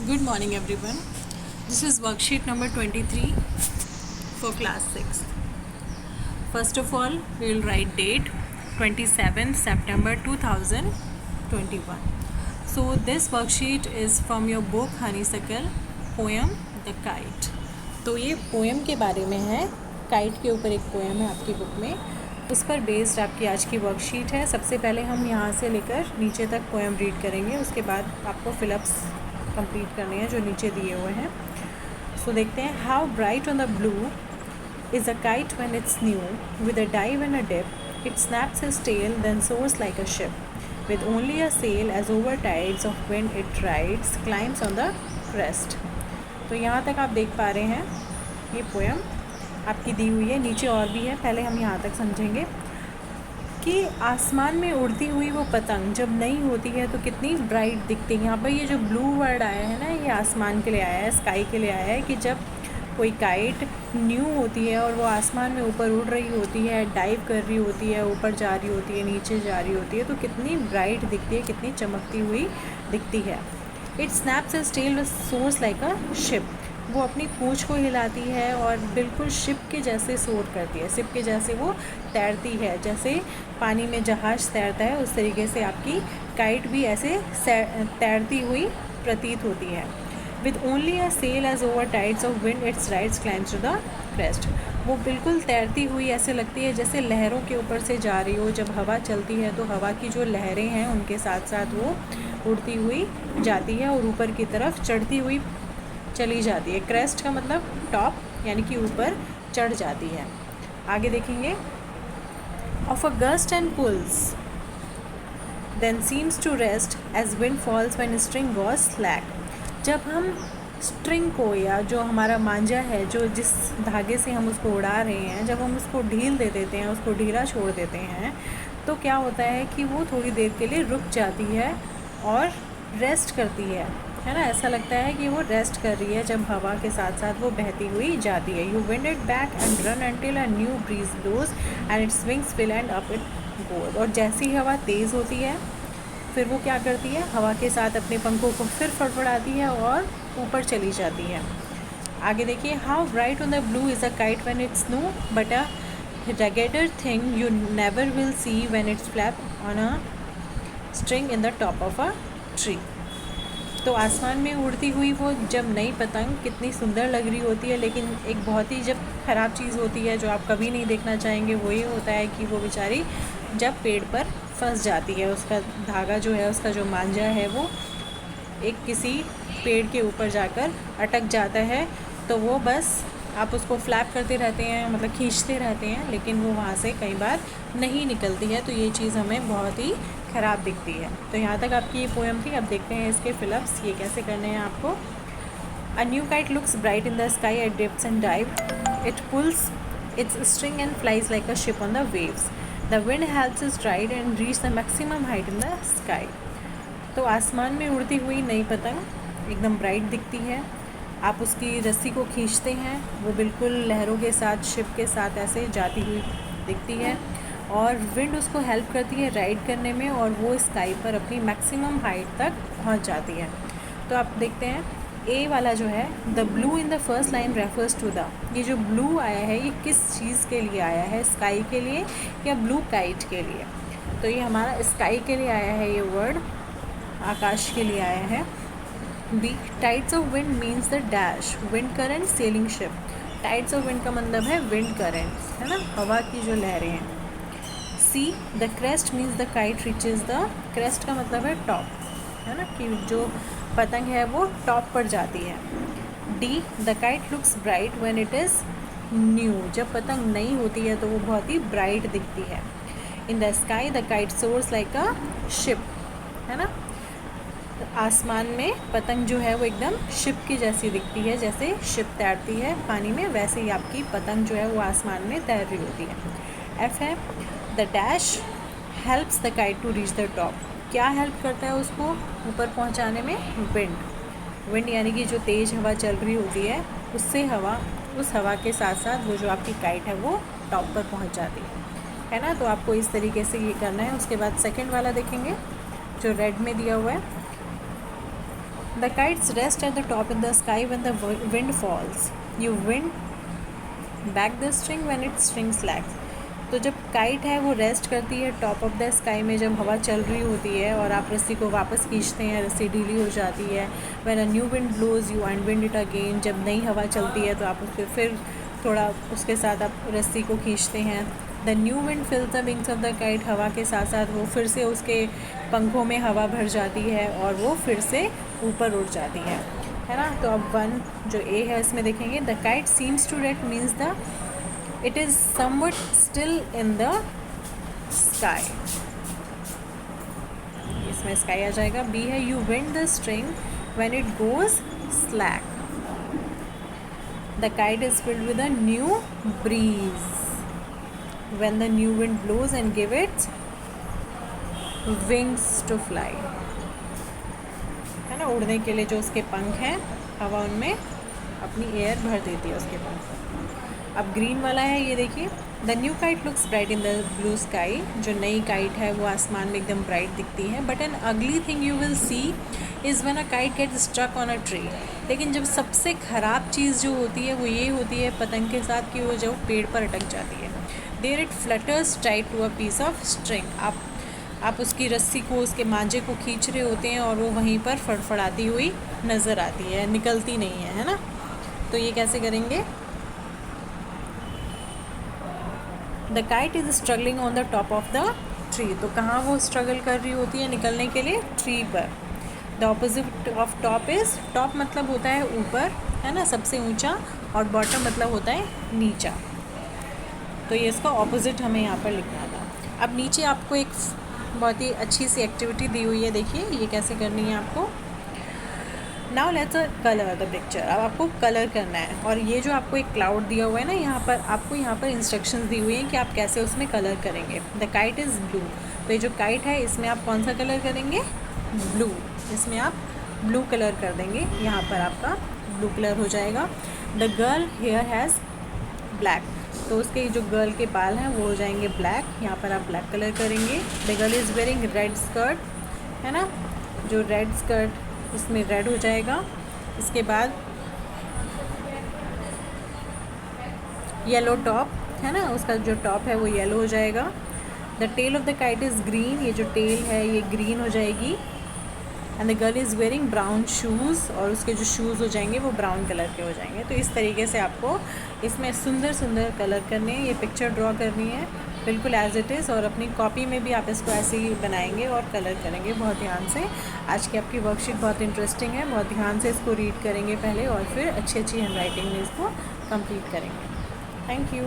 Good morning, everyone. This is worksheet number 23 for class 6. First of all, we will write date 27th September 2021. So, this worksheet is from your book Honeysuckle poem The Kite. तो ये poem के बारे में है, kite के ऊपर एक poem है आपकी बुक में, उस पर बेस्ड आपकी आज की वर्कशीट है। सबसे पहले हम यहाँ से लेकर नीचे तक पोएम रीड करेंगे, उसके बाद आपको फिलअप्स कंप्लीट करने हैं जो नीचे दिए हुए हैं। सो देखते हैं। How bright on the blue is a kite when it's new with a dive and a dip it snaps his tail then soars like a ship with only a sail as over tides of wind it rides climbs on the crest. तो यहाँ तक आप देख पा रहे हैं, ये poem आपकी दी हुई है। नीचे और भी है, पहले हम यहाँ तक समझेंगे कि आसमान में उड़ती हुई वो पतंग जब नई होती है तो कितनी ब्राइट दिखती है। यहाँ पर ये जो ब्लू वर्ड आया है ना, ये आसमान के लिए आया है, स्काई के लिए आया है कि जब कोई काइट न्यू होती है और वो आसमान में ऊपर उड़ रही होती है, डाइव कर रही होती है, ऊपर जा रही होती है, नीचे जा रही होती है, तो कितनी ब्राइट दिखती है, कितनी चमकती हुई दिखती है। It snaps its tail with soars like a ship, वो अपनी पूँछ को हिलाती है और बिल्कुल शिप के जैसे सोर करती है, शिप के जैसे वो तैरती है। जैसे पानी में जहाज़ तैरता है उस तरीके से आपकी काइट भी ऐसे तैरती हुई प्रतीत होती है। With only a sail as over tides of wind it's rides climbs to the crest, वो बिल्कुल तैरती हुई ऐसे लगती है जैसे लहरों के ऊपर से जा रही हो। जब हवा चलती है तो हवा की जो लहरें हैं उनके साथ साथ वो उड़ती हुई जाती है और ऊपर की तरफ चढ़ती हुई चली जाती है। क्रेस्ट का मतलब टॉप, यानी कि ऊपर चढ़ जाती है। आगे देखेंगे। Of a gust and pulls then seems to rest as wind falls when string was slack, जब हम स्ट्रिंग को या जो हमारा मांझा है, जो जिस धागे से हम उसको उड़ा रहे हैं, जब हम उसको ढील दे देते हैं, उसको ढीला छोड़ देते हैं, तो क्या होता है कि वो थोड़ी देर के लिए रुक जाती है और रेस्ट करती है ना। ऐसा लगता है कि वो रेस्ट कर रही है जब हवा के साथ साथ वो बहती हुई जाती है। You wind it back and run until a new breeze blows and its wings fill and up it goes, और जैसी ही हवा तेज़ होती है फिर वो क्या करती है, हवा के साथ अपने पंखों को फिर फड़फड़ाती है और ऊपर चली जाती है। आगे देखिए। How bright on the blue is a kite when it's snow but a ruggeder thing you never will see when it's flap on a string in the top of a tree। तो आसमान में उड़ती हुई वो जब नई पतंग कितनी सुंदर लग रही होती है, लेकिन एक बहुत ही जब ख़राब चीज़ होती है जो आप कभी नहीं देखना चाहेंगे, वो ये होता है कि वो बेचारी जब पेड़ पर फंस जाती है, उसका धागा जो है, उसका जो मांझा है, वो एक किसी पेड़ के ऊपर जाकर अटक जाता है। तो वो बस आप उसको फ्लैप करते रहते हैं, मतलब खींचते रहते हैं, लेकिन वो वहाँ से कई बार नहीं निकलती है। तो ये चीज़ हमें बहुत ही ख़राब दिखती है। तो यहाँ तक आपकी ये पोएम थी। अब देखते हैं इसके फिलअप्स, ये कैसे करने हैं आपको। A new kite looks bright in the sky at dips and dive, it pulls its string and flies like a ship on the waves, the wind helps it ride and reach the maximum height in the sky. तो आसमान में उड़ती हुई नई पतंग एकदम bright दिखती है। आप उसकी रस्सी को खींचते हैं, वो बिल्कुल लहरों के साथ, शिप के साथ ऐसे जाती हुई दिखती है, और विंड उसको हेल्प करती है राइड करने में, और वो स्काई पर अपनी मैक्सिमम हाइट तक पहुंच जाती है। तो आप देखते हैं, ए वाला जो है, the blue in the first line refers to the, ये जो ब्लू आया है ये किस चीज़ के लिए आया है, स्काई के लिए या ब्लू काइट के लिए? तो ये हमारा स्काई के लिए आया है, ये वर्ड आकाश के लिए आया है। B, tides of wind means the dash wind current sailing ship, tides of wind का मतलब है विंड करंट्स, है ना, हवा की जो लहरें हैं। See, the crest means the kite reaches the, crest का मतलब है टॉप, है ना, कि जो पतंग है वो टॉप पर जाती है। D, the kite looks bright when it is new, जब पतंग नई होती है तो वो बहुत ही ब्राइट दिखती है। इन the sky the kite source like a ship, है ना, आसमान में पतंग जो है वो एकदम शिप की जैसी दिखती है, जैसे शिप तैरती है पानी में, वैसे ही आपकी पतंग जो है वो आसमान में तैर रही होती है। एफ है, the dash helps the kite to reach the top, क्या हेल्प करता है उसको ऊपर पहुंचाने में? विंड, विंड यानी कि जो तेज़ हवा चल रही होती है, उससे हवा, उस हवा के साथ साथ वो जो आपकी काइट है वो टॉप पर पहुंच जाती है ना। तो आपको इस तरीके से ये करना है। उसके बाद सेकंड वाला देखेंगे जो रेड में दिया हुआ है। The kites rest at the top in the sky when the wind falls, you wind back the string when it string slacks. तो जब काइट है वो रेस्ट करती है टॉप ऑफ द स्काई में, जब हवा चल रही होती है और आप रस्सी को वापस खींचते हैं, रस्सी ढीली हो जाती है। When a new wind blows you unwind it again, जब नई हवा चलती है तो आप उसके फिर थोड़ा उसके साथ आप रस्सी को खींचते हैं। The new wind फिल्स the wings of the kite, हवा के साथ साथ वो फिर से उसके पंखों में हवा भर जाती है और वो फिर से ऊपर उड़ जाती है ना। तो अब 1 जो ए है इसमें देखेंगे, the kite seems to rest means the it is somewhat still in the sky, इसमें sky आ जाएगा। B है, you wind the string when it goes slack, the kite is filled with a new breeze when the new wind blows and give it wings to fly, है ना। उड़ने के लिए जो उसके पंख हैं, हवा उनमें अपनी एयर भर देती है उसके पंख। अब ग्रीन वाला है, ये देखिए, the new kite looks bright in the blue sky, जो नई काइट है वो आसमान में एकदम ब्राइट दिखती है। बट एन अगली thing you will see is when a kite get struck on a tree. लेकिन जब सबसे ख़राब चीज़ जो होती है वो ये होती है पतंग के साथ कि वो जो पेड़ पर अटक जाती है। There it flutters tight to a piece of string, आप उसकी रस्सी को, उसके मांझे को खींच रहे होते हैं और वो वहीं पर फड़फड़ाती हुई नज़र आती है, निकलती नहीं है ना। तो ये कैसे करेंगे, the kite is struggling on the top of the tree, तो कहाँ वो स्ट्रगल कर रही होती है निकलने के लिए, ट्री पर। The opposite of top is, top मतलब होता है ऊपर, है ना, सबसे ऊंचा, और बॉटम मतलब होता है नीचा। तो ये इसका ऑपोजिट हमें यहाँ पर लिखना था। अब नीचे आपको एक बहुत ही अच्छी सी एक्टिविटी दी हुई है, देखिए ये कैसे करनी है आपको। Now let's colour the picture, अब आपको कलर करना है। और ये जो आपको एक क्लाउड दिया हुआ है ना, यहाँ पर आपको यहाँ पर इंस्ट्रक्शंस दी हुई हैं कि आप कैसे उसमें कलर करेंगे। द काइट इज़ ब्लू, तो ये जो काइट है इसमें आप कौन सा कलर करेंगे, ब्लू, इसमें आप ब्लू कलर कर देंगे, यहाँ पर आपका ब्लू कलर हो जाएगा। The girl hair has black, तो उसके जो गर्ल के बाल हैं वो हो जाएंगे ब्लैक, यहाँ पर आप ब्लैक कलर करेंगे। The girl is wearing red skirt, है ना, जो रेड स्कर्ट इसमें रेड हो जाएगा। इसके बाद येलो टॉप, है ना, उसका जो टॉप है वो येलो हो जाएगा। The tail of the kite is green, ये जो टेल है ये ग्रीन हो जाएगी। And the girl is wearing brown shoes, और उसके जो शूज़ हो जाएंगे वो ब्राउन कलर के हो जाएंगे। तो इस तरीके से आपको इसमें सुंदर सुंदर कलर करने हैं, ये पिक्चर ड्रॉ करनी है बिल्कुल एज इट इज़, और अपनी कॉपी में भी आप इसको ऐसे ही बनाएंगे और कलर करेंगे बहुत ध्यान से। आज की आपकी वर्कशीट बहुत इंटरेस्टिंग है, बहुत ध्यान से इसको रीड करेंगे पहले और फिर अच्छी अच्छी हैंड राइटिंग में इसको कंप्लीट करेंगे। Thank you.